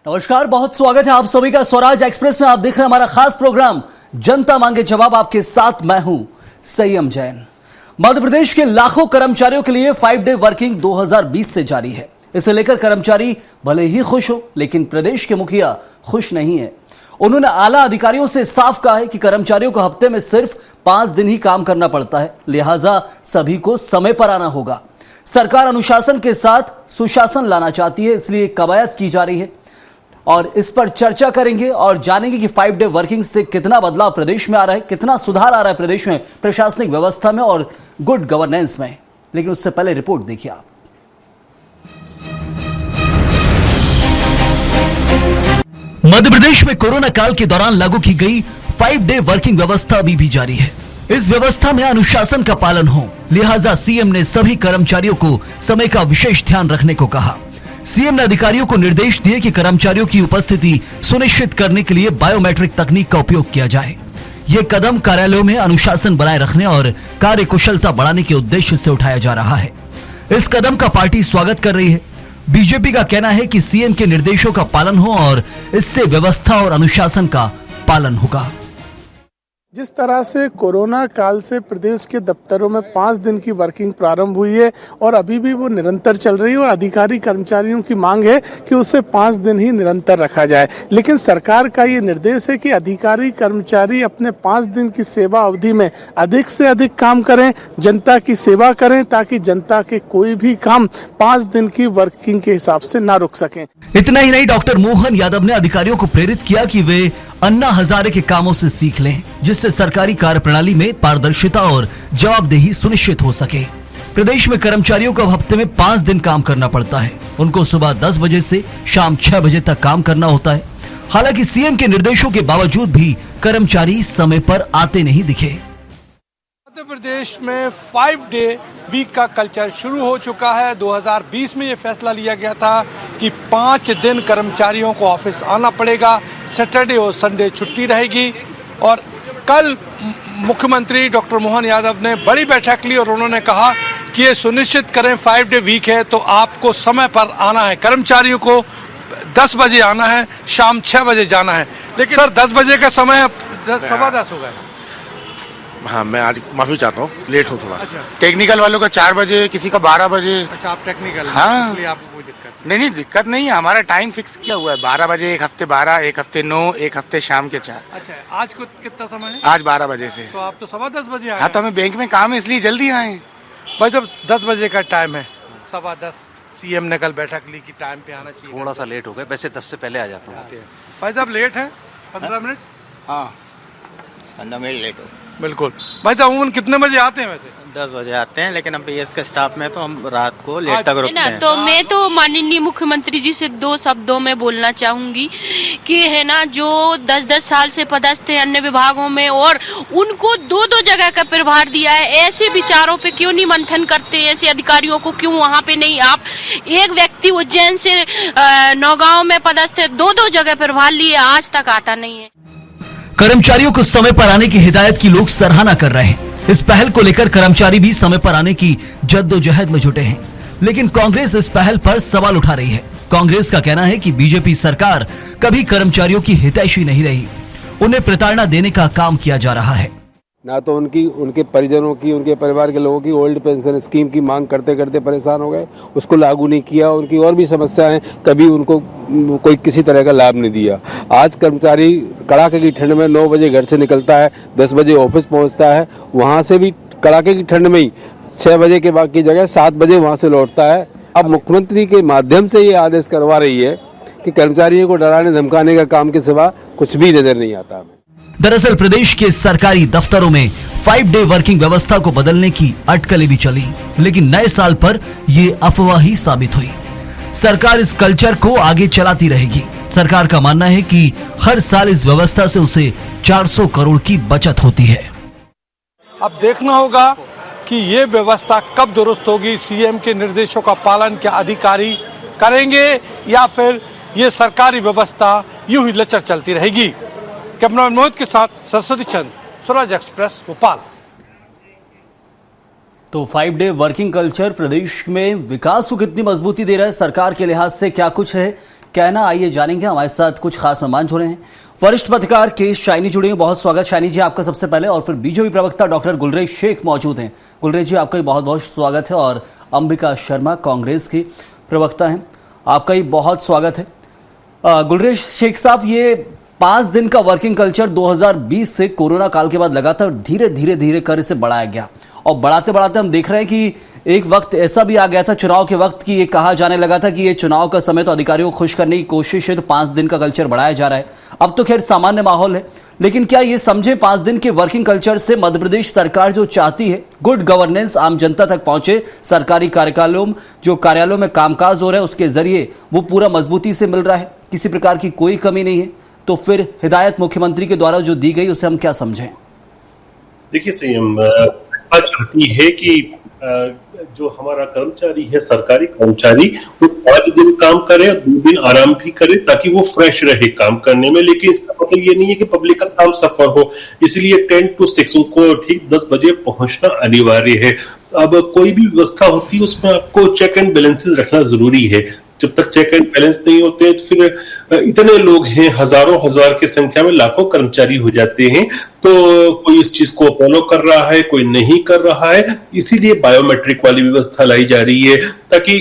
नमस्कार, बहुत स्वागत है आप सभी का स्वराज एक्सप्रेस में। आप देख रहे हैं हमारा खास प्रोग्राम जनता मांगे जवाब। आपके साथ मैं हूं संयम जैन। मध्य प्रदेश के लाखों कर्मचारियों के लिए 5 डे वर्किंग 2020 से जारी है। इसे लेकर कर्मचारी भले ही खुश हो, लेकिन प्रदेश के मुखिया खुश नहीं है। उन्होंने आला अधिकारियों से साफ कहा है कि कर्मचारियों को हफ्ते में सिर्फ 5 दिन ही काम करना पड़ता है, लिहाजा सभी को समय पर आना होगा। सरकार अनुशासन के साथ सुशासन लाना चाहती है, इसलिए कवायद की जा रही है और इस पर चर्चा करेंगे और जानेंगे कि 5 डे वर्किंग से कितना बदलाव प्रदेश में आ रहा है, कितना सुधार आ रहा है प्रदेश में प्रशासनिक व्यवस्था में और गुड गवर्नेंस में। लेकिन उससे पहले रिपोर्ट देखिए आप। मध्य प्रदेश में कोरोना काल के दौरान लागू की गई 5 डे वर्किंग व्यवस्था अभी भी जारी है। इस व्यवस्था में अनुशासन का पालन हो, लिहाजा सीएम ने सभी कर्मचारियों को समय का विशेष ध्यान रखने को कहा। सीएम ने अधिकारियों को निर्देश दिए कि कर्मचारियों की उपस्थिति सुनिश्चित करने के लिए बायोमेट्रिक तकनीक का उपयोग किया जाए। ये कदम कार्यालयों में अनुशासन बनाए रखने और कार्य कुशलता बढ़ाने के उद्देश्य से उठाया जा रहा है। इस कदम का पार्टी स्वागत कर रही है। बीजेपी का कहना है कि सीएम के निर्देशों का पालन हो और इससे व्यवस्था और अनुशासन का पालन होगा। जिस तरह से कोरोना काल से प्रदेश के दफ्तरों में 5 दिन की वर्किंग प्रारंभ हुई है और अभी भी वो निरंतर चल रही है और अधिकारी कर्मचारियों की मांग है कि उसे 5 दिन ही निरंतर रखा जाए। लेकिन सरकार का ये निर्देश है कि अधिकारी कर्मचारी अपने 5 दिन की सेवा अवधि में अधिक से अधिक काम करें, जनता की सेवा करें, ताकि जनता के कोई भी काम 5 दिन की वर्किंग के हिसाब से ना रुक सकें। इतना ही नहीं, डॉक्टर मोहन यादव ने अधिकारियों को प्रेरित किया कि वे अन्ना हजारे के कामों से सीख लें, जिससे सरकारी कार्यप्रणाली में पारदर्शिता और जवाबदेही सुनिश्चित हो सके। प्रदेश में कर्मचारियों को अब हफ्ते में 5 दिन काम करना पड़ता है। उनको सुबह 10 बजे से शाम 6 बजे तक काम करना होता है। हालांकि सीएम के निर्देशों के बावजूद भी कर्मचारी समय पर आते नहीं दिखे। मध्य प्रदेश में 5 डे वीक का कल्चर शुरू हो चुका है। 2020 में ये फैसला लिया गया था कि 5 दिन कर्मचारियों को ऑफिस आना पड़ेगा, सैटरडे और संडे छुट्टी रहेगी। और कल मुख्यमंत्री डॉक्टर मोहन यादव ने बड़ी बैठक ली और उन्होंने कहा कि ये सुनिश्चित करें 5 डे वीक है तो आपको समय पर आना है, कर्मचारियों को 10 बजे आना है, शाम 6 बजे जाना है। लेकिन सर 10 बजे का समय 10:15 हो गया। हाँ, मैं आज माफी चाहता हूँ, लेट हूँ थोड़ा। अच्छा। टेक्निकल वालों का 4 बजे, किसी का 12 बजे। अच्छा, आप टेक्निकल? हाँ, इसलिए आपको कोई दिक्कत नहीं दिक्कत नहीं है। हमारा टाइम फिक्स किया हुआ है 12 बजे, एक हफ्ते 12, एक हफ्ते 9, एक हफ्ते शाम के 4। अच्छा, आज को कितना समय है? आज 12 बजे से। तो आप तो 10:15 बजे आए। हाँ, तो हमें बैंक में काम है इसलिए जल्दी आए भाई। जब 10 बजे का टाइम है, 10:15 सीएम ने कल बैठक ली कि टाइम पे आना चाहिए। थोड़ा सा लेट हो गए, वैसे 10 से पहले आ जाता हूँ। भाई साहब लेट है 15 मिनट? हाँ, 15 मिनट लेट हो। बिल्कुल। भाई साहब अमूमन कितने बजे आते हैं वैसे? 10 बजे आते हैं, लेकिन हम पीएस के स्टाफ में तो हम रात को लेट तक रुकते हैं। तो मैं तो माननीय मुख्यमंत्री जी से 2 शब्दों में बोलना चाहूंगी कि है ना, जो 10-10 साल से पदस्थ है अन्य विभागों में और उनको 2-2 जगह का प्रभार दिया है, ऐसे विचारों पे क्यों नहीं मंथन करते? ऐसे अधिकारियों को क्यों वहाँ पे नहीं? आप एक व्यक्ति उज्जैन से नौगांव में पदस्थ है, 2-2 जगह प्रभार लिए, आज तक आता नहीं है। कर्मचारियों को समय पर आने की हिदायत की लोग सराहना कर रहे हैं। इस पहल को लेकर कर्मचारी भी समय पर आने की जद्दोजहद में जुटे हैं, लेकिन कांग्रेस इस पहल पर सवाल उठा रही है। कांग्रेस का कहना है कि बीजेपी सरकार कभी कर्मचारियों की हितैषी नहीं रही, उन्हें प्रताड़ना देने का काम किया जा रहा है। ना तो उनके परिजनों की, उनके परिवार के लोगों की ओल्ड पेंशन स्कीम की मांग करते करते परेशान हो गए, उसको लागू नहीं किया। उनकी और भी समस्याएं, कभी उनको कोई किसी तरह का लाभ नहीं दिया। आज कर्मचारी कड़ाके की ठंड में 9 बजे घर से निकलता है, 10 बजे ऑफिस पहुंचता है, वहां से भी कड़ाके की ठंड में ही 6 बजे के बाद की जगह 7 बजे वहां से लौटता है। अब मुख्यमंत्री के माध्यम से ये आदेश करवा रही है कि कर्मचारियों को डराने धमकाने का काम के सिवा कुछ भी नजर नहीं आता हमें। दरअसल प्रदेश के सरकारी दफ्तरों में 5 डे वर्किंग व्यवस्था को बदलने की अटकलें भी चली, लेकिन नए साल पर ये अफवाह ही साबित हुई। सरकार इस कल्चर को आगे चलाती रहेगी। सरकार का मानना है कि हर साल इस व्यवस्था से उसे 400 करोड़ की बचत होती है। अब देखना होगा कि ये व्यवस्था कब दुरुस्त होगी। सीएम के निर्देशों का पालन क्या अधिकारी करेंगे या फिर ये सरकारी व्यवस्था यूं ही लचर चलती रहेगी? कैमरा मोहित के साथ सरस्वती चंद, स्वराज एक्सप्रेस, भोपाल। तो 5 डे वर्किंग कल्चर प्रदेश में विकास को कितनी मजबूती दे रहा है, सरकार के लिहाज से क्या कुछ है, क्या है ना, आइए जानेंगे। हमारे साथ कुछ खास मेहमान जुड़े हैं। वरिष्ठ पत्रकार के शाइनी जुड़े हैं, बहुत स्वागत शाइनी जी आपका सबसे पहले। और फिर बीजेपी प्रवक्ता डॉक्टर गुलरेज शेख मौजूद हैं। गुलरेज जी आपका भी बहुत बहुत स्वागत है। और अंबिका शर्मा कांग्रेस की प्रवक्ता हैं, आपका भी बहुत स्वागत है। गुलरेज शेख साहब, ये 5 दिन का वर्किंग कल्चर 2020 से कोरोना काल के बाद लगातार धीरे कर इसे बढ़ाया गया, और बढ़ाते बढ़ाते हम देख रहे हैं कि एक वक्त ऐसा भी आ गया था चुनाव के वक्त कि ये कहा जाने लगा था कि ये चुनाव का समय तो अधिकारियों को खुश करने की कोशिश है, तो 5 दिन का कल्चर बढ़ाया जा रहा है। अब तो खैर सामान्य माहौल है, लेकिन क्या ये समझे 5 दिन के वर्किंग कल्चर से मध्य प्रदेश सरकार जो चाहती है गुड गवर्नेंस, आम जनता तक पहुंचे, सरकारी कार्यालयों में कामकाज हो रहे हैं उसके जरिए वो पूरा मजबूती से मिल रहा है, किसी प्रकार की कोई कमी नहीं है, तो फिर हिदायत मुख्यमंत्री के द्वारा जो दी गई उसे हम क्या समझें? देखिए सीएम चाहती है कि जो हमारा कर्मचारी है, सरकारी कर्मचारी, वो 5 दिन काम करे और 2 दिन आराम भी करे ताकि वो फ्रेश रहे काम करने में। लेकिन इसका मतलब ये नहीं है कि पब्लिक का काम सफर हो, इसलिए 10 to 6 उनको ठीक 10 बजे पहुंचना अनिवार्य है। अब कोई भी व्यवस्था होती है उसमें आपको चेक एंड बैलेंसेस रखना जरूरी है। जब तक चेक एंड बैलेंस नहीं होते तो फिर इतने लोग हैं, हजारों हजार की संख्या में लाखों कर्मचारी हो जाते हैं, तो कोई इस चीज को फॉलो कर रहा है, कोई नहीं कर रहा है। इसीलिए बायोमेट्रिक वाली व्यवस्था लाई जा रही है ताकि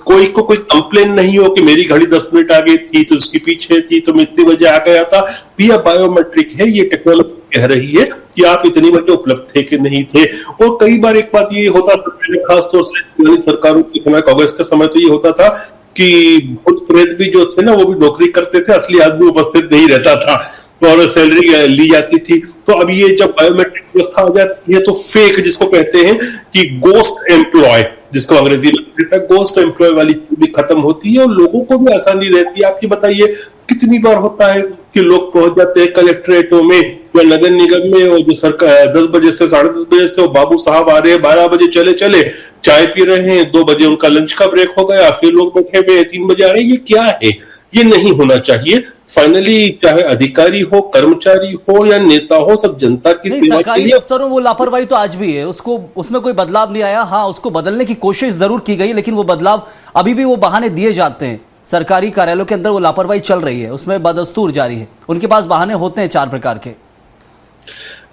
कोई कंप्लेन नहीं हो कि मेरी घड़ी 10 मिनट आगे थी तो उसकी पीछे थी तो मैं इतनी बजे आ गया था। भैया बायोमेट्रिक है, ये टेक्नोलॉजी कह रही है कि आप इतनी बजे उपलब्ध थे कि नहीं थे। और कई बार एक बात ये होता था, खासतौर से सरकारों के समय, कांग्रेस का समय तो ये होता था कि भूत प्रेत भी जो थे ना वो भी नौकरी करते थे, असली आदमी उपस्थित नहीं रहता था और सैलरी ली जाती थी। तो अब ये जब बायोमेट्रिक व्यवस्था आ जाती है तो फेक, जिसको कहते हैं कि गोस्ट एम्प्लॉय, जिसको अंग्रेजी में कहता है, गोस्ट एम्प्लॉय वाली चीज भी खत्म होती है और लोगों को भी आसानी रहती है। आप ये बताइए कितनी बार होता है कि लोग पहुंच जाते हैं कलेक्ट्रेटों में या नगर निगम में, और जो सरकार 10 बजे से 10:30 बजे से बाबू साहब आ रहे हैं, 12 बजे चले चाय पी रहे हैं, 2 बजे उनका लंच का ब्रेक हो गया, फिर लोग बैठे हुए 3 बजे आ रहे हैं। ये क्या है? ये नहीं होना चाहिए। फाइनली चाहे अधिकारी हो, कर्मचारी हो या नेता हो, सब जनता की सेवा के लिए। सरकारी दफ्तरों वो लापरवाही तो आज भी है, उसमें कोई बदलाव नहीं आया। हाँ, उसको बदलने की कोशिश जरूर की गई, लेकिन वो बदलाव अभी भी वो बहाने दिए जाते हैं। सरकारी कार्यालयों के अंदर वो लापरवाही चल रही है, उसमें बदस्तूर जारी है, उनके पास बहाने होते हैं 4 प्रकार के।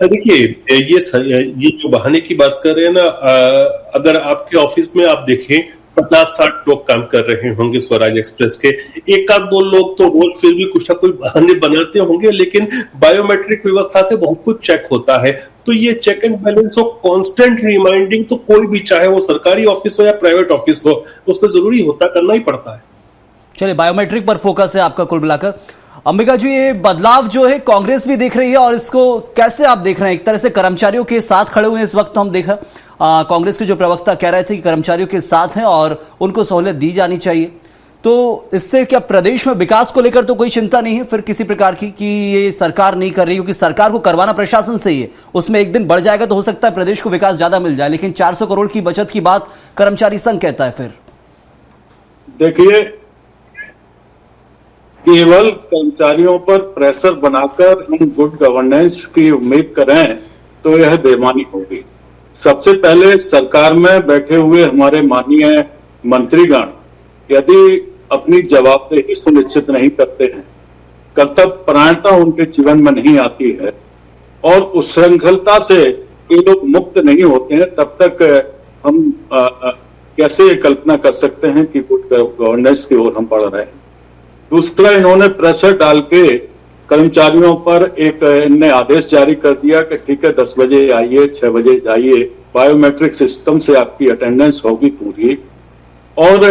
देखिए ये जो बहाने की बात कर रहे हैं ना, अगर आपके ऑफिस में आप देखें 50-60 लोग काम कर रहे होंगे स्वराज एक्सप्रेस के, 1-2 लोग तो रोज फिर भी कुछ ना कुछ बहाने बनाते होंगे, लेकिन बायोमेट्रिक व्यवस्था से बहुत कुछ चेक होता है। तो ये चेक एंड बैलेंस हो, कांस्टेंट रिमाइंडिंग, तो कोई भी चाहे वो सरकारी ऑफिस हो या प्राइवेट ऑफिस हो, उसमें जरूरी होता, करना ही पड़ता है। चलिए, बायोमेट्रिक पर फोकस है आपका कुल मिलाकर। अंबिका जी, ये बदलाव जो है कांग्रेस भी देख रही है, और इसको कैसे आप देख रहे हैं? एक तरह से कर्मचारियों के साथ खड़े हुए हैं इस वक्त, तो हम देखा कांग्रेस के जो प्रवक्ता कह रहे थे कि कर्मचारियों के साथ हैं और उनको सहूलियत दी जानी चाहिए, तो इससे क्या प्रदेश में विकास को लेकर तो कोई चिंता नहीं है फिर किसी प्रकार की कि ये सरकार नहीं कर रही? क्योंकि सरकार को करवाना प्रशासन से ही है, उसमें एक दिन बढ़ जाएगा तो हो सकता है प्रदेश को विकास ज्यादा मिल जाए, लेकिन 400 करोड़ की बचत की बात कर्मचारी संघ कहता है। फिर देखिए, केवल कर्मचारियों पर प्रेशर बनाकर हम गुड गवर्नेंस की उम्मीद करें तो यह बेईमानी होगी। सबसे पहले सरकार में बैठे हुए हमारे माननीय मंत्रीगण यदि अपनी जवाबदेही सुनिश्चित नहीं करते हैं, कर्तव्य परायणता उनके जीवन में नहीं आती है और उस श्रृंखलता से ये लोग मुक्त नहीं होते हैं, तब तक हम कैसे कल्पना कर सकते हैं कि गुड गवर्नेंस की ओर हम बढ़ रहे हैं। दूसरा, इन्होंने प्रेशर डाल के कर्मचारियों पर इनने आदेश जारी कर दिया कि ठीक है 10 बजे आइए, 6 बजे जाइए, बायोमेट्रिक सिस्टम से आपकी अटेंडेंस होगी पूरी। और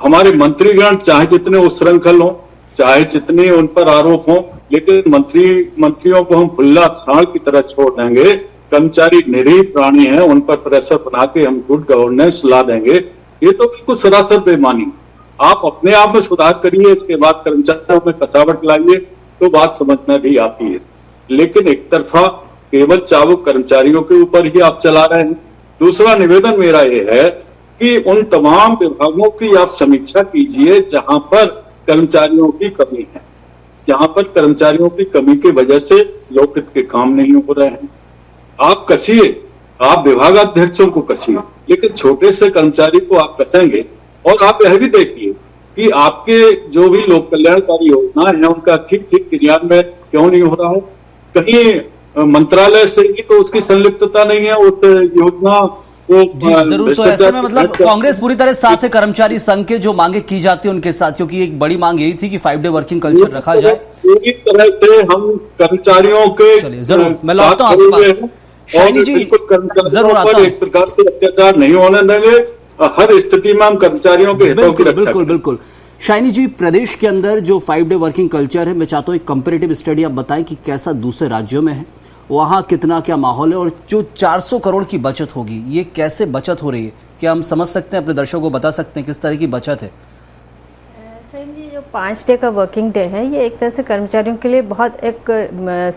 हमारे मंत्रीगण चाहे जितने उच्छृंखल हों, चाहे जितने उन पर आरोप हों, लेकिन मंत्रियों को हम खुला सांड की तरह छोड़ देंगे। कर्मचारी निरीह प्राणी हैं, उन पर प्रेशर बना के हम गुड गवर्नेंस ला देंगे, ये तो बिल्कुल सरासर बेईमानी। आप अपने आप में सुधार करिए, इसके बाद कर्मचारियों में कसावट लाइए तो बात समझ में भी आती है। लेकिन एक तरफा केवल चाबुक कर्मचारियों के ऊपर ही आप चला रहे हैं। दूसरा निवेदन मेरा ये है कि उन तमाम विभागों की आप समीक्षा कीजिए जहां पर कर्मचारियों की कमी है, जहां पर कर्मचारियों की कमी की वजह से लोकहित के काम नहीं हो रहे हैं। आप कसिए, आप विभागाध्यक्षों को कसिए, लेकिन छोटे से कर्मचारी को आप कसेंगे। और आप यह भी देखिए कि आपके जो भी लोक कल्याणकारी योजना है उनका ठीक ठीक क्रियान्वयन क्यों नहीं हो रहा है। कहीं मंत्रालय से ही तो उसकी संलिप्तता नहीं है उस योजना को। जी जरूर। तो ऐसे में मतलब कांग्रेस पूरी तरह साथ है कर्मचारी संघ के, जो मांगे की जाती है उनके साथ, क्योंकि एक बड़ी मांग यही थी कि 5 डे वर्किंग कल्चर रखा जाए। पूरी तरह से हम कर्मचारियों के जरूर मैं लौटता हूं आपके पास। शाइनी जी जरूर आता हूं। एक प्रकार से अत्याचार नहीं होने देंगे, हर स्थिति में हम कर्मचारियों के हितों की रक्षा करेंगे। बिल्कुल बिल्कुल। शाइनी जी, प्रदेश के अंदर जो 5 डे वर्किंग कल्चर है, मैं चाहता हूं एक कंपैरेटिव स्टडी आप बताएं कि कैसा दूसरे राज्यों में है, वहां कितना क्या माहौल है, और जो 400 करोड़ की बचत होगी ये कैसे बचत हो रही है, क्या हम समझ सकते हैं, अपने दर्शकों को बता सकते हैं किस तरह की बचत है? जी, जो 5 डे का वर्किंग डे है ये एक तरह से कर्मचारियों के लिए बहुत एक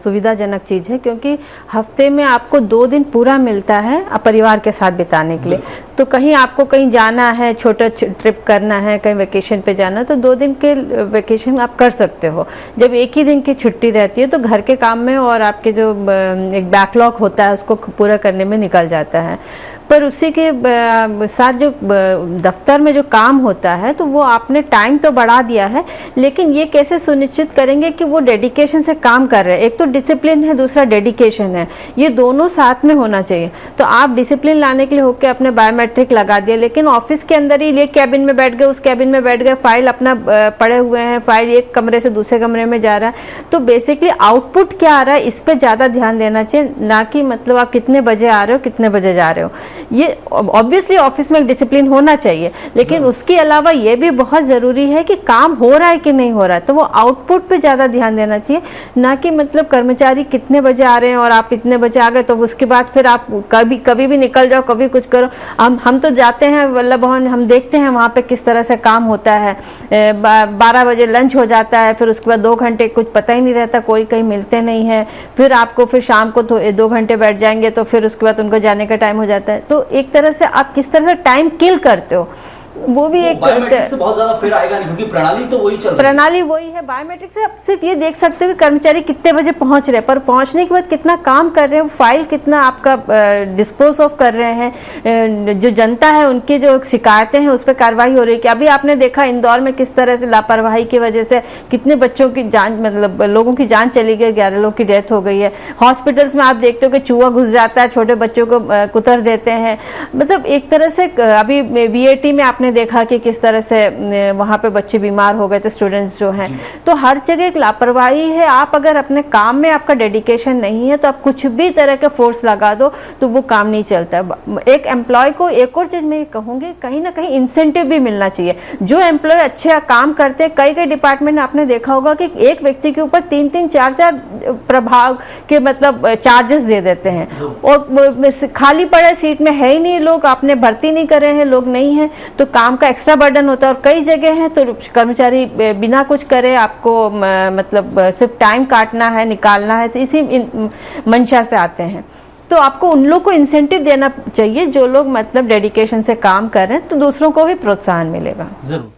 सुविधाजनक चीज़ है, क्योंकि हफ्ते में आपको 2 दिन पूरा मिलता है परिवार के साथ बिताने के लिए। तो कहीं आपको कहीं जाना है, छोटा ट्रिप करना है, कहीं वेकेशन पे जाना है, तो 2 दिन के वेकेशन आप कर सकते हो। जब एक ही दिन की छुट्टी रहती है तो घर के काम में और आपके जो एक बैकलॉग होता है उसको पूरा करने में निकल जाता है। पर उसी के साथ जो दफ्तर में जो काम होता है तो वो आपने टाइम तो बढ़ा दिया है, लेकिन ये कैसे सुनिश्चित करेंगे कि वो डेडिकेशन से काम कर रहे हैं। एक तो डिसिप्लिन है, दूसरा डेडिकेशन है, ये दोनों साथ में होना चाहिए। तो आप डिसिप्लिन लाने के लिए होकर अपने बायोमेट्रिक लगा दिया, लेकिन ऑफिस के अंदर ही ये कैबिन में बैठ गए, उस कैबिन में बैठ गए, फाइल अपना पड़े हुए हैं, फाइल एक कमरे से दूसरे कमरे में जा रहा है। तो बेसिकली आउटपुट क्या आ रहा है इस पर ज्यादा ध्यान देना चाहिए, ना कि मतलब आप कितने बजे आ रहे हो, कितने बजे जा रहे हो। ये ऑब्वियसली ऑफिस में डिसिप्लिन होना चाहिए, लेकिन उसके अलावा ये भी बहुत जरूरी है कि काम हो रहा है कि नहीं हो रहा है। तो वो आउटपुट पे ज्यादा ध्यान देना चाहिए, ना कि मतलब कर्मचारी कितने बजे आ रहे हैं और आप इतने बजे आ गए तो उसके बाद फिर आप कभी भी निकल जाओ, कभी कुछ करो। हम तो जाते हैं वल्लभ भवन, हम देखते हैं वहां पे किस तरह से काम होता है। 12 बजे लंच हो जाता है, फिर उसके बाद 2 घंटे कुछ पता ही नहीं रहता, कोई कहीं मिलते नहीं है। फिर आपको फिर शाम को 2 घंटे बैठ जाएंगे तो फिर उसके बाद उनको जाने का टाइम हो जाता है। तो एक तरह से आप किस तरह से टाइम किल करते हो वो भी एक बायोमेट्रिक से बहुत ज्यादा फिर आएगा नहीं, क्योंकि प्रणाली तो वही चल रही है। प्रणाली वही है। बायोमेट्रिक से आप सिर्फ ये देख सकते हो कि कर्मचारी कितने बजे पहुंच रहे हैं, पर पहुंचने के बाद कितना काम कर रहे हैं, फाइल कितना आपका डिस्पोज ऑफ कर रहे हैं, जो जनता है उनकी जो शिकायतें हैं उस पर कार्रवाई हो रही है। कि अभी आपने देखा इंदौर में किस तरह से लापरवाही की वजह से कितने बच्चों की जान, मतलब लोगों की जान चली गई, 11 लोगों की डेथ हो गई है। हॉस्पिटल्स में आप देखते हो कि चूहा घुस जाता है, छोटे बच्चों को कुतर देते हैं। मतलब एक तरह से अभी VAT में आपने देखा कि किस तरह से वहां पे बच्चे बीमार हो गए थे, स्टूडेंट्स जो हैं। तो हर जगह एक लापरवाही है। आप अगर अपने काम में आपका डेडिकेशन नहीं है तो आप कुछ भी तरह के फोर्स लगा दो तो वो काम नहीं चलता है। एक एम्प्लॉय को एक और चीज मैं कहूंगी, कहीं ना कहीं इंसेंटिव भी मिलना चाहिए। जो एम्प्लॉय अच्छे काम करते हैं, कई डिपार्टमेंट में आपने देखा होगा कि एक व्यक्ति के ऊपर 3-3, 4-4 प्रभाग के मतलब चार्जेस दे देते हैं, और खाली पड़े सीट में है ही नहीं लोग, आपने भर्ती नहीं करे हैं, लोग नहीं है, तो काम का एक्स्ट्रा बर्डन होता है। और कई जगह है तो कर्मचारी बिना कुछ करे आपको मतलब सिर्फ टाइम काटना है, निकालना है, इसी मंशा से आते हैं। तो आपको उन लोग को इंसेंटिव देना चाहिए जो लोग मतलब डेडिकेशन से काम कर रहे हैं, तो दूसरों को भी प्रोत्साहन मिलेगा। जरूर।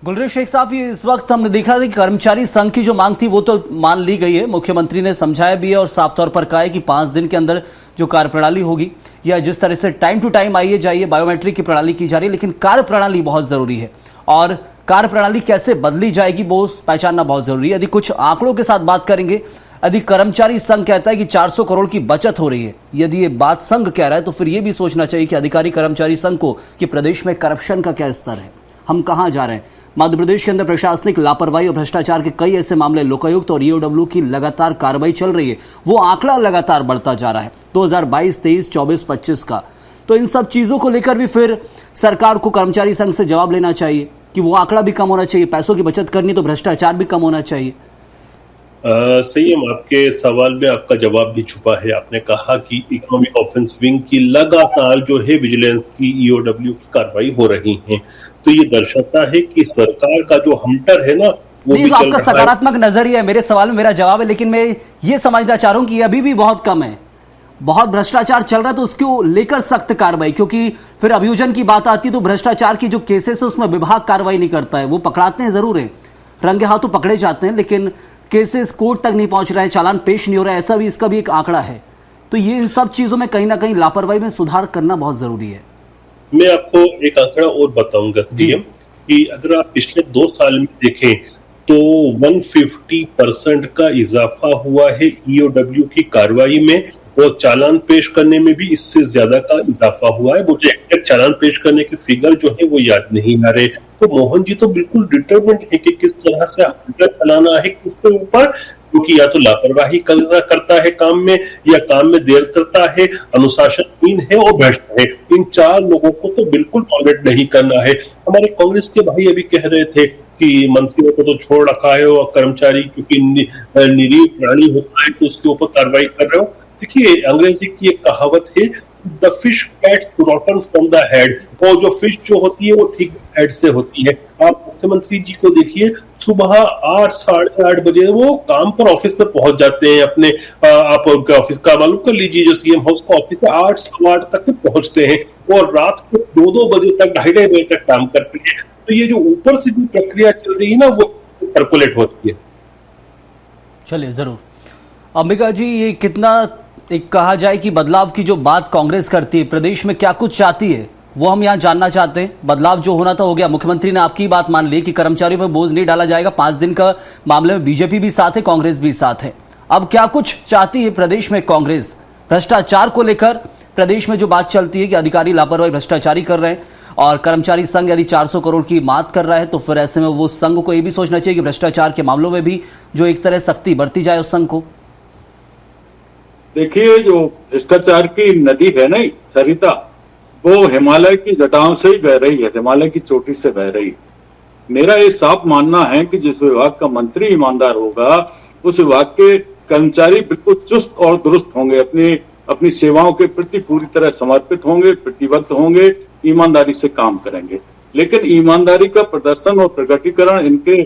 गुलरेज शेख साहब, ये इस वक्त हमने देखा कि कर्मचारी संघ की जो मांग थी वो तो मान ली गई है, मुख्यमंत्री ने समझाया भी है और साफ तौर पर कहा है कि 5 दिन के अंदर जो कार्य प्रणाली होगी या जिस तरह से टाइम टू टाइम आइए जाइए बायोमेट्रिक की प्रणाली की जा रही है, लेकिन कार्य प्रणाली बहुत जरूरी है और कार्य प्रणाली कैसे बदली जाएगी वो पहचानना बहुत जरूरी है। यदि कुछ आंकड़ों के साथ बात करेंगे, यदि कर्मचारी संघ कहता है कि 400 करोड़ की बचत हो रही है, यदि ये बात संघ कह रहा है तो फिर ये भी सोचना चाहिए कि अधिकारी कर्मचारी संघ को कि प्रदेश में करप्शन का क्या स्तर है, हम कहां जा रहे हैं। मध्य प्रदेश के अंदर प्रशासनिक लापरवाही और भ्रष्टाचार के कई ऐसे मामले लोकायुक्त और EOW की लगातार कार्रवाई चल रही है, वो आंकड़ा लगातार बढ़ता जा रहा है 2022, 23, 24, 25 का। तो इन सब चीजों को लेकर भी फिर सरकार को कर्मचारी संघ से जवाब लेना चाहिए कि वो आंकड़ा भी कम होना चाहिए, पैसों की बचत करनी तो भ्रष्टाचार भी कम होना चाहिए। संयम, आपके सवाल में आपका जवाब भी छुपा है। आपने कहा कि इकोनॉमिक ऑफेंस विंग की लगातार जो है विजिलेंस की EOW की कार्रवाई हो रही है, तो ये दर्शाता है कि सरकार का जो हंटर है ना वो भी आपका सकारात्मक नजरिया है। मेरे सवाल में मेरा जवाब है, लेकिन मैं ये समझना चाह रहा हूं कि अभी भी बहुत कम है, बहुत भ्रष्टाचार चल रहा है, तो उसको लेकर सख्त कार्रवाई, क्योंकि फिर अभियोजन की बात आती है तो भ्रष्टाचार की जो केसेस है उसमें विभाग कार्रवाई नहीं करता है। वो पकड़ाते हैं जरूर है, रंगे हाथों पकड़े जाते हैं, लेकिन केसेस कोर्ट तक नहीं पहुंच रहे हैं, चालान पेश नहीं हो रहा है, ऐसा भी इसका भी एक आंकड़ा है। तो ये इन सब चीजों में कहीं ना कहीं लापरवाही में सुधार करना बहुत जरूरी है। मैं आपको एक आंकड़ा और बताऊंगा सीएम कि अगर आप पिछले 2 साल में देखें तो 150% का इजाफा हुआ है ईओडब्ल्यू की कार्रवाई में, और चालान पेश करने में भी इससे ज्यादा का इजाफा हुआ है। मुझे एग्जैक्ट चालान पेश करने के फिगर जो है वो याद नहीं आ रहे। तो मोहन जी तो बिल्कुल डिटरमिन्ड है कि किस तरह से हल्ला चलाना है किसके ऊपर, क्योंकि या तो लापरवाही करता है काम में, या काम में देर करता है, अनुशासनहीन है और भ्रष्ट है। इन 4 लोगों को तो बिल्कुल टॉलरेट नहीं करना है। हमारे कांग्रेस के भाई अभी कह रहे थे कि मंत्रियों को तो छोड़ रखा है और कर्मचारी क्योंकि निरीह प्राणी होता है तो उसके ऊपर कार्रवाई कर रहे हो। देखिए, अंग्रेजी की एक कहावत है, the fish gets rotten from the head, और जो फिश जो होती है वो ठीक हेड से होती है। आप मुख्यमंत्री जी को देखिए, सुबह 8 साढ़े 8 बजे वो काम पर ऑफिस में पहुंच जाते हैं अपने, आप उनके ऑफिस का मालूम कर लीजिए, जो सीएम हाउस का ऑफिस है 8 सवा 8 तक पहुंचते हैं और रात को 2-2 बजे तक 2:30 बजे तक काम करते हैं। तो ये जो ऊपर से जो प्रक्रिया चल रही है ना वो सर्कुलेट होती है। चलिए जरूर। अंबिका जी, ये कितना एक कहा जाए कि बदलाव की जो बात कांग्रेस करती है, प्रदेश में क्या कुछ चाहती है वो हम यहाँ जानना चाहते हैं। बदलाव जो होना था हो गया, मुख्यमंत्री ने आपकी बात मान ली कि कर्मचारियों पर बोझ नहीं डाला जाएगा। 5 दिन का मामले में बीजेपी भी साथ है, कांग्रेस भी साथ है। अब क्या कुछ चाहती है प्रदेश में कांग्रेस? भ्रष्टाचार को लेकर प्रदेश में जो बात चलती है कि अधिकारी लापरवाही भ्रष्टाचारी कर रहे हैं और कर्मचारी संघ यदि 400 करोड़ की मात कर रहा है तो फिर ऐसे में वो संघ को ये भी सोचना चाहिए कि भ्रष्टाचार के मामलों में भी जो एक तरह सख्ती बरती जाए उस संघ को। देखिए, जो भ्रष्टाचार की नदी है ना सरिता, वो हिमालय की जटाओं से ही बह रही है, हिमालय की चोटी से बह रही है। मेरा ये साफ मानना है कि जिस विभाग का मंत्री ईमानदार होगा उस विभाग के कर्मचारी बिल्कुल चुस्त और दुरुस्त होंगे, अपनी सेवाओं के प्रति पूरी तरह समर्पित होंगे, प्रतिबद्ध होंगे, ईमानदारी से काम करेंगे। लेकिन ईमानदारी का प्रदर्शन और प्रकटीकरण इनके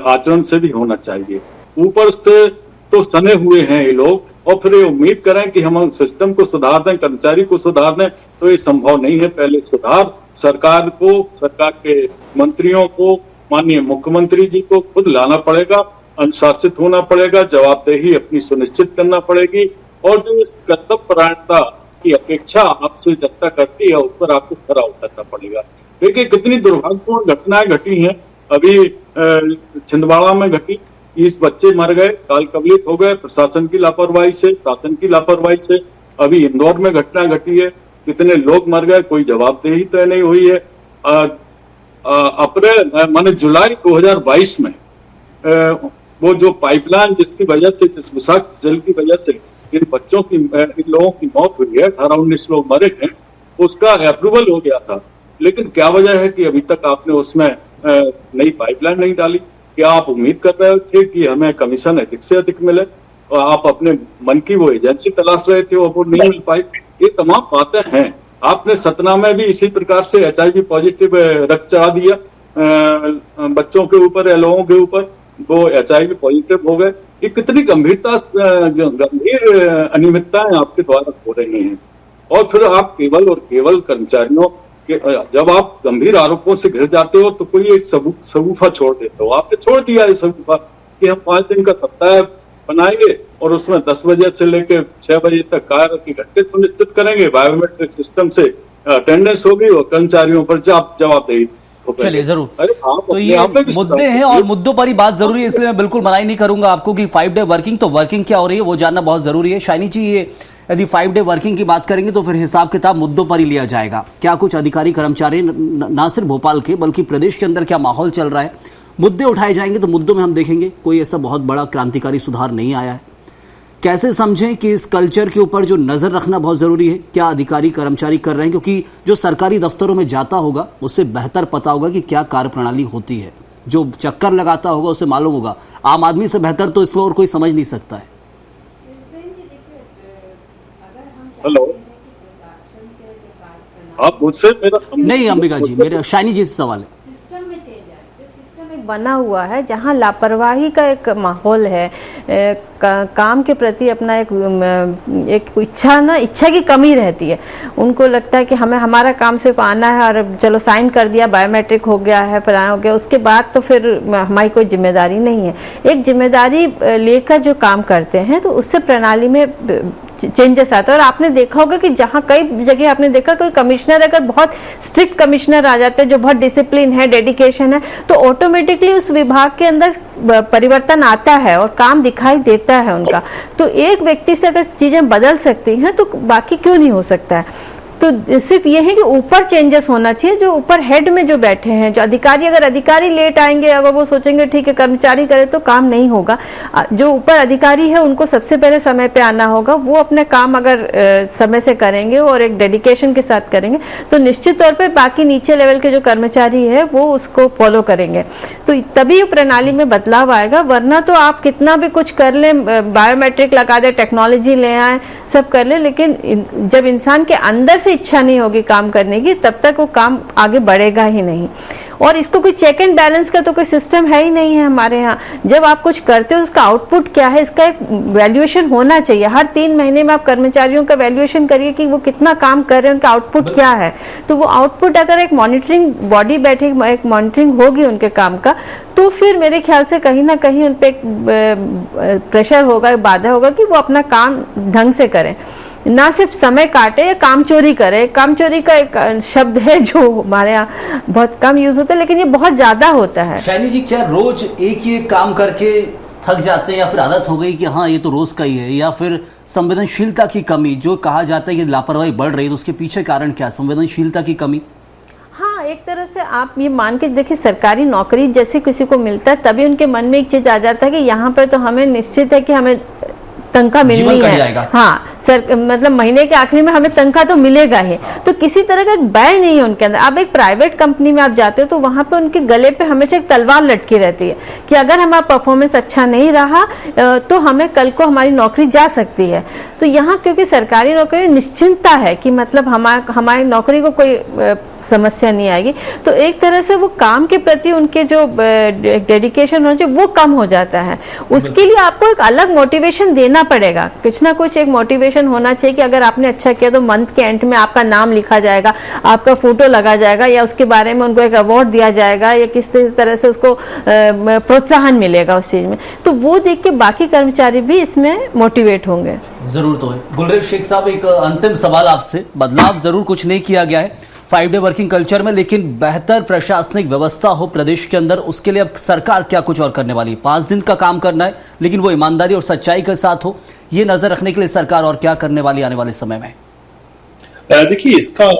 आचरण से भी होना चाहिए। ऊपर से तो सने हुए हैं ये लोग और फिर ये उम्मीद करें कि हम सिस्टम को सुधार दें, कर्मचारी को सुधार दें, तो ये संभव नहीं है। पहले सुधार सरकार को, सरकार के मंत्रियों को, माननीय मुख्यमंत्री जी को खुद लाना पड़ेगा, अनुशासित होना पड़ेगा, जवाबदेही अपनी सुनिश्चित करना पड़ेगी और जो इस कर्तव्य परायणता की अपेक्षा आपसे जनता करती है उस पर आपको खरा उतरना पड़ेगा। देखिए, कितनी दुर्भाग्यपूर्ण घटनाएं घटी हैं। अभी छिंदवाड़ा में घटी, 30 बच्चे मर गए, काल कवलित हो गए प्रशासन की लापरवाही से, शासन की लापरवाही से। अभी इंदौर में घटना घटी है, कितने लोग मर गए, कोई जवाबदेही तय नहीं हुई है। जुलाई 2022 में वो जो पाइपलाइन जिसकी वजह से, जिस विषाक्त जल की वजह से इन बच्चों की, इन लोगों की मौत हुई है, 18-19 लोग मरे हैं, उसका अप्रूवल हो गया था। लेकिन क्या वजह है कि अभी तक आपने उसमें नई पाइपलाइन नहीं डाली? क्या आप उम्मीद कर रहे थे कि हमें कमीशन अधिक से अधिक मिले और आप अपने मन की वो एजेंसी तलाश रहे थे और वो नहीं मिल पाई? ये तमाम बातें हैं। आपने सतना में भी इसी प्रकार से HIV पॉजिटिव रक्त चढ़ा दिया बच्चों के ऊपर या लोगों के ऊपर, वो HIV पॉजिटिव हो गए। ये कितनी गंभीर अनियमितताएं आपके द्वारा हो रही हैं। और फिर आप केवल कर्मचारियों, जब आप गंभीर आरोपों से घिर जाते हो तो कोई एक सबूफा छोड़ देते हो। आपने छोड़ दिया है सबूफा कि हम 5 दिन का सप्ताह बनाएंगे और उसमें 10 बजे से लेकर 6 बजे तक कार्य की घंटे सुनिश्चित करेंगे, बायोमेट्रिक सिस्टम से अटेंडेंस होगी और कर्मचारियों पर जवाबदेही। चलिए जरूर, तो ये मुद्दे हैं और मुद्दों पर ही बात जरूरी है, इसलिए मैं बिल्कुल मना ही नहीं करूंगा आपको कि 5 डे वर्किंग, तो वर्किंग क्या हो रही है वो जानना बहुत जरूरी है। शाइनी जी, ये यदि 5 डे वर्किंग की बात करेंगे तो फिर हिसाब किताब मुद्दों पर ही लिया जाएगा। क्या कुछ अधिकारी कर्मचारी ना सिर्फ भोपाल के बल्कि प्रदेश के अंदर क्या माहौल चल रहा है, मुद्दे उठाए जाएंगे तो मुद्दों में हम देखेंगे कोई ऐसा बहुत बड़ा क्रांतिकारी सुधार नहीं आया है। कैसे समझें कि इस कल्चर के ऊपर जो नजर रखना बहुत जरूरी है, क्या अधिकारी कर्मचारी कर रहे हैं, क्योंकि जो सरकारी दफ्तरों में जाता होगा उससे बेहतर पता होगा कि क्या कार्यप्रणाली होती है। जो चक्कर लगाता होगा उसे मालूम होगा, आम आदमी से बेहतर तो इसमें और कोई समझ नहीं सकता है। हेलो, आप मुझसे मेरा नहीं अंबिका जी, मेरा शाइनी जी से सवाल है। बना हुआ है जहां लापरवाही का एक माहौल है, काम के प्रति अपना एक इच्छा की कमी रहती है। उनको लगता है कि हमें हमारा काम सिर्फ आना है और चलो साइन कर दिया, बायोमेट्रिक हो गया है, फलाना हो गया, उसके बाद तो फिर हमारी कोई जिम्मेदारी नहीं है। एक जिम्मेदारी लेकर जो काम करते हैं तो उससे प्रणाली में चेंजेस आते हैं। और आपने देखा होगा कि जहाँ कई जगह आपने देखा कोई कमिश्नर अगर बहुत स्ट्रिक्ट कमिश्नर आ जाते हैं जो बहुत डिसिप्लिन है, डेडिकेशन है, तो ऑटोमेटिकली उस विभाग के अंदर परिवर्तन आता है और काम दिखाई देता है उनका। तो एक व्यक्ति से अगर चीजें बदल सकती हैं तो बाकी क्यों नहीं हो सकता है। तो सिर्फ ये है कि ऊपर चेंजेस होना चाहिए, जो ऊपर हेड में जो बैठे हैं, जो अधिकारी, अगर अधिकारी लेट आएंगे, अगर वो सोचेंगे ठीक है कर्मचारी करे तो काम नहीं होगा। जो ऊपर अधिकारी है उनको सबसे पहले समय पे आना होगा, वो अपने काम अगर समय से करेंगे और एक डेडिकेशन के साथ करेंगे तो निश्चित तौर पे बाकी नीचे लेवल के जो कर्मचारी है वो उसको फॉलो करेंगे, तो तभी प्रणाली में बदलाव आएगा। वरना तो आप कितना भी कुछ कर लें, बायोमेट्रिक लगा दे, टेक्नोलॉजी ले आए, सब कर ले, लेकिन जब इंसान के अंदर से इच्छा नहीं होगी काम करने की तब तक वो काम आगे बढ़ेगा ही नहीं। और इसको कोई चेक एंड बैलेंस का तो कोई सिस्टम है ही नहीं है हमारे यहाँ। जब आप कुछ करते हो उसका आउटपुट क्या है, इसका एक वैल्यूएशन होना चाहिए। हर 3 महीने में आप कर्मचारियों का वैल्यूएशन करिए कि वो कितना काम कर रहे हैं, उनका आउटपुट क्या है। तो वो आउटपुट अगर एक मॉनिटरिंग बॉडी बैठे, एक मॉनिटरिंग होगी उनके काम का, तो फिर मेरे ख्याल से कहीं ना कहीं उन पे प्रेशर होगा, बाधा होगा कि वो अपना काम ढंग से करें, ना सिर्फ समय काटे या काम चोरी करे। काम चोरी का एक शब्द है जो हमारे यहाँ बहुत कम यूज होता है, लेकिन ये बहुत ज्यादा होता है। शाइनी जी, क्या रोज एक ही काम करके थक जाते हैं या फिर आदत हो गई कि हाँ ये तो रोज का ही है, या फिर संवेदनशीलता की कमी, जो कहा जाता है कि लापरवाही बढ़ रही है, तो उसके पीछे कारण क्या, संवेदनशीलता की कमी? हाँ, एक तरह से आप ये मान के देखिए, सरकारी नौकरी जैसे किसी को मिलता है तभी उनके मन में एक चीज आ जाता है कि यहाँ पे तो हमें निश्चित है कि हमें तनख्वाह मिलनी है। हाँ सर, मतलब महीने के आखिरी में हमें तनख्वाह तो मिलेगा ही, तो किसी तरह का एक भय नहीं है उनके अंदर। अब एक प्राइवेट कंपनी में आप जाते हो तो वहां पे उनके गले पे हमेशा एक तलवार लटकी रहती है कि अगर हमारा परफॉर्मेंस अच्छा नहीं रहा तो हमें कल को हमारी नौकरी जा सकती है। तो यहाँ क्योंकि सरकारी नौकरी में निश्चिंतता है कि मतलब हमारी नौकरी को कोई समस्या नहीं आएगी, तो एक तरह से वो काम के प्रति उनके जो डेडिकेशन होना चाहिए वो कम हो जाता है। उसके लिए आपको एक अलग मोटिवेशन देना पड़ेगा, कुछ ना कुछ एक मोटिवेशन होना चाहिए कि अगर आपने अच्छा किया तो मंथ के एंड में आपका नाम लिखा जाएगा, आपका फोटो लगा जाएगा, या उसके बारे में उनको एक अवार्ड दिया जाएगा, या किस तरह से उसको प्रोत्साहन मिलेगा उस चीज में। तो वो देख के बाकी कर्मचारी भी इसमें मोटिवेट होंगे। जरूर। तो है गुलरेज शेख साहब, एक अंतिम सवाल आपसे। बदलाव जरूर कुछ नहीं किया गया है 5 डे वर्किंग कल्चर में, लेकिन बेहतर प्रशासनिक व्यवस्था हो प्रदेश के अंदर, उसके लिए अब सरकार क्या कुछ और करने वाली है? 5 दिन का काम करना है, लेकिन वो ईमानदारी और सच्चाई के साथ हो, ये नजर रखने के लिए सरकार और क्या करने वाली आने वाले समय में? देखिए, इसका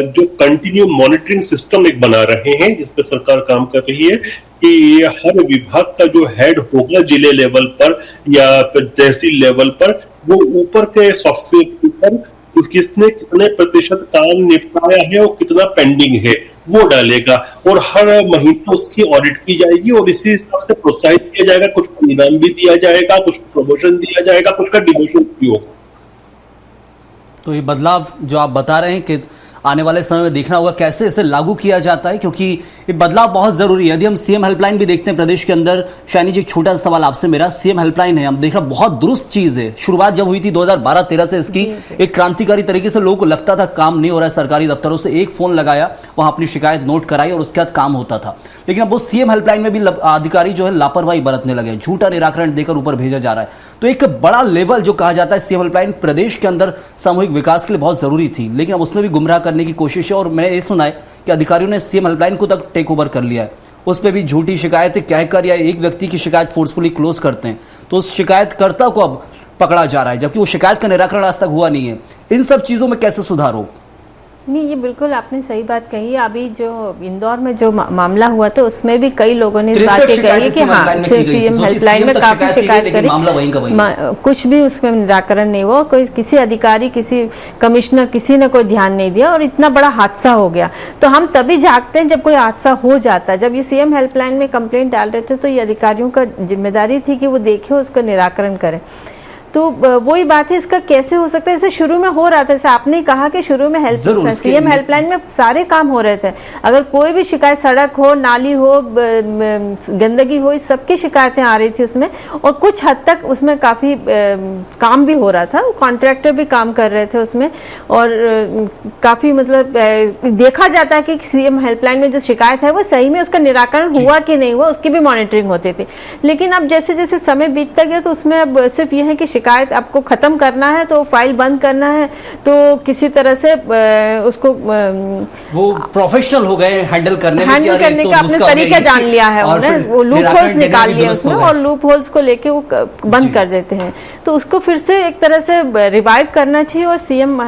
जो कंटिन्यू मॉनिटरिंग सिस्टम एक बना रहे हैं जिसपे सरकार काम कर रही है कि हर विभाग का जो हेड होगा जिले लेवल पर या फिर तहसील लेवल पर, वो ऊपर के सॉफ्टवेयर के ऊपर किसने कितने प्रतिशत काम निपटाया है और कितना पेंडिंग है वो डालेगा, और हर महीने उसकी ऑडिट की जाएगी और इसी हिसाब से प्रोत्साहित किया जाएगा। कुछ को इनाम भी दिया जाएगा, कुछ को प्रमोशन दिया जाएगा, कुछ का डिमोशन भी होगा। तो ये बदलाव जो आप बता रहे हैं कि आने वाले समय में देखना होगा कैसे इसे लागू किया जाता है, क्योंकि ये बदलाव बहुत जरूरी है। यदि हम सीएम हेल्पलाइन भी देखते हैं प्रदेश के अंदर, शाइनी जी एक छोटा सा सवाल आपसे मेरा, सीएम हेल्पलाइन है, हम देख रहे हैं बहुत दुरुस्त चीज है। शुरुआत जब हुई थी 2012-13 से इसकी, एक क्रांतिकारी तरीके से लोगों को लगता था काम नहीं हो रहा है सरकारी दफ्तरों से, एक फोन लगाया, वहां अपनी शिकायत नोट कराई और उसके बाद काम होता था। लेकिन अब वो सीएम हेल्पलाइन में भी अधिकारी जो है लापरवाही बरतने लगे, झूठा निराकरण देकर ऊपर भेजा जा रहा है। तो एक बड़ा लेवल जो कहा जाता है सीएम हेल्पलाइन प्रदेश के अंदर सामूहिक विकास के लिए बहुत जरूरी थी, लेकिन अब उसमें भी गुमराह करने की कोशिश है। और मैंने ये सुना है कि अधिकारियों ने सीएम हेल्पलाइन को तक टेक ओवर कर लिया है, उस पर भी झूठी शिकायतें कहकर या एक व्यक्ति की शिकायत फोर्सफुली क्लोज करते हैं, तो उस शिकायतकर्ता को अब पकड़ा जा रहा है, जबकि वो शिकायत का निराकरण आज तक हुआ नहीं है। इन सब चीजों में कैसे सुधार हो? नहीं, ये बिल्कुल आपने सही बात कही है। अभी जो इंदौर में जो मामला हुआ था उसमें भी कई लोगों ने इस बात कही है कि हाँ, सीएम हेल्पलाइन में काफी शिकायत करी, कुछ भी उसमें निराकरण नहीं हुआ, कोई किसी अधिकारी, किसी कमिश्नर, किसी ने कोई ध्यान नहीं दिया और इतना बड़ा हादसा हो गया। तो हम तभी जागते हैं जब कोई हादसा हो जाता है। जब ये सीएम हेल्पलाइन में कंप्लेंट डाल रहे थे तो ये अधिकारियों का जिम्मेदारी थी कि वो देखे, उसका निराकरण करें। तो वही बात है, इसका कैसे हो सकता है? जैसे शुरू में हो रहा था, जैसे आपने कहा कि शुरू में सीएम हेल्पलाइन में सारे काम हो रहे थे। अगर कोई भी शिकायत, सड़क हो, नाली हो, गंदगी हो, इस सबकी शिकायतें आ रही थी उसमें, और कुछ हद तक उसमें काफी काम भी हो रहा था, कॉन्ट्रैक्टर भी काम कर रहे थे उसमें, और काफी मतलब देखा जाता है कि सीएम हेल्पलाइन में जो शिकायत है वो सही में उसका निराकरण हुआ कि नहीं हुआ, उसकी भी मॉनिटरिंग होती थी। लेकिन अब जैसे जैसे समय बीतता गया तो उसमें अब सिर्फ यह है कि शिकायत आपको खत्म करना है तो फाइल बंद करना है तो किसी तरह से उसको वो प्रोफेशनल हो गए हैंडल करने में, हैंडल करने का अपने तरीका जान लिया है उन्होंने, वो लूप होल्स निकाल लिए उसमें और लूप होल्स को लेके वो बंद कर देते हैं। तो उसको फिर से एक तरह से रिवाइव करना चाहिए और सीएम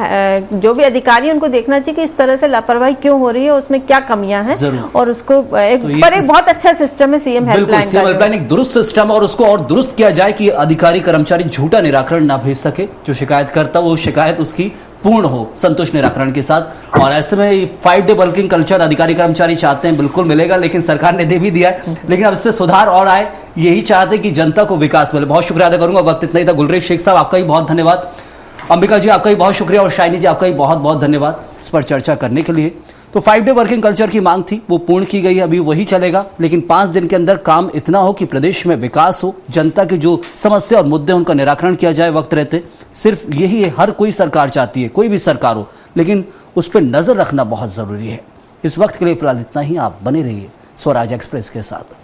जो भी अधिकारी उनको देखना चाहिए कि इस तरह से लापरवाही क्यों हो रही है, उसमें क्या कमियां हैं और उसको एक बहुत अच्छा सिस्टम है सीएम हेल्पलाइन। सीएम हेल्पलाइन एक दुरुस्त सिस्टम है और उसको और दुरुस्त किया जाए कि अधिकारी कर्मचारी झूठा निराकरण ना भेज सके, जो शिकायत करता वो शिकायत उसकी पूर्ण हो संतुष्ट निराकरण के साथ। और ऐसे में 5 डे वर्किंग कल्चर अधिकारी कर्मचारी चाहते हैं, बिल्कुल मिलेगा, लेकिन सरकार ने दे भी दिया है, लेकिन अब इससे सुधार और आए, यही चाहते कि जनता को विकास मिले। बहुत शुक्रिया अदा करूंगा, वक्त इतना ही था। गुलरेज शेख साहब आपका ही बहुत धन्यवाद, अंबिका जी आपका ही बहुत शुक्रिया और शाइनी जी आपका ही बहुत बहुत धन्यवाद इस पर चर्चा करने के लिए। तो 5 डे वर्किंग कल्चर की मांग थी, वो पूर्ण की गई है, अभी वही चलेगा, लेकिन 5 दिन के अंदर काम इतना हो कि प्रदेश में विकास हो, जनता के जो समस्या और मुद्दे उनका निराकरण किया जाए वक्त रहते। सिर्फ यही है, हर कोई सरकार चाहती है, कोई भी सरकार हो, लेकिन उस पर नजर रखना बहुत जरूरी है। इस वक्त के लिए फिलहाल इतना ही। आप बने रहिए स्वराज एक्सप्रेस के साथ।